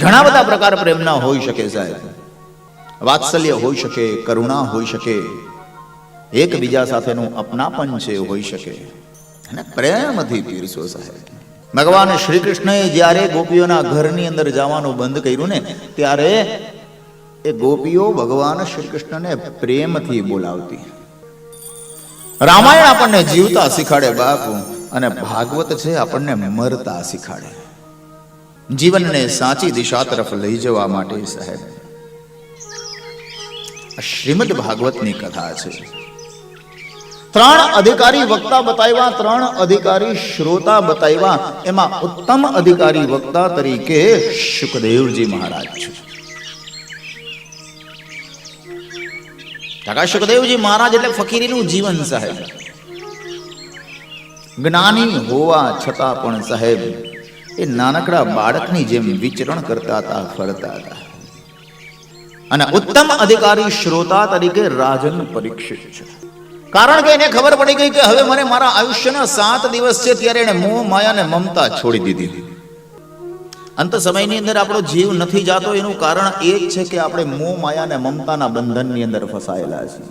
ઘણા બધા પ્રકાર પ્રેમના હોઈ શકે સાહેબ. વાત્સલ્ય હોઈ શકે, કરુણા હોઈ શકે, એકબીજા સાથેનું અપનાપન છે હોઈ શકે, અને પ્રેમથી પીરસો સાહેબ. ભગવાન શ્રી કૃષ્ણએ જ્યારે ગોપીઓના ઘરની અંદર જવાનું બંધ કર્યું ને, ત્યારે એ ગોપીઓ ભગવાન શ્રી કૃષ્ણને પ્રેમથી બોલાવતી. રામાયણ આપણને જીવતા શીખાડે બાપુ, અને ભાગવત છે આપણને મરતા શીખાડે, જીવનને સાચી દિશા તરફ લઈ જવા માટે સાહેબ. શ્રીમદ ભાગવતની કથા છે. 3 અધિકારી વક્તા બતાવ્યા, 3 અધિકારી શ્રોતા બતાવ્યા. એમાં ઉત્તમ અધિકારી વક્તા તરીકે શુકદેવજી મહારાજ છે. કાકા શુકદેવજી મહારાજ એટલે ફકીરીનું જીવન સાહેબ. જ્ઞાની હોવા છતાં પણ સાહેબ એ નાનકડા બાળકની જેમ વિચરણ કરતા હતા, ફરતા હતા. અને ઉત્તમ અધિકારી શ્રોતા તરીકે રાજન પરીક્ષિત છે. કારણ કે એને ખબર પડી ગઈ કે હવે મને મારા આયુષ્યના 7 દિવસ છે, ત્યારે એને મોહ માયા ને મમતા છોડી દીધી. અંત સમયની અંદર આપણો જીવ નથી જાતો, એનું કારણ એ જ છે કે આપણે મોહ માયા ને મમતાના બંધનની અંદર ફસાયેલા છીએ.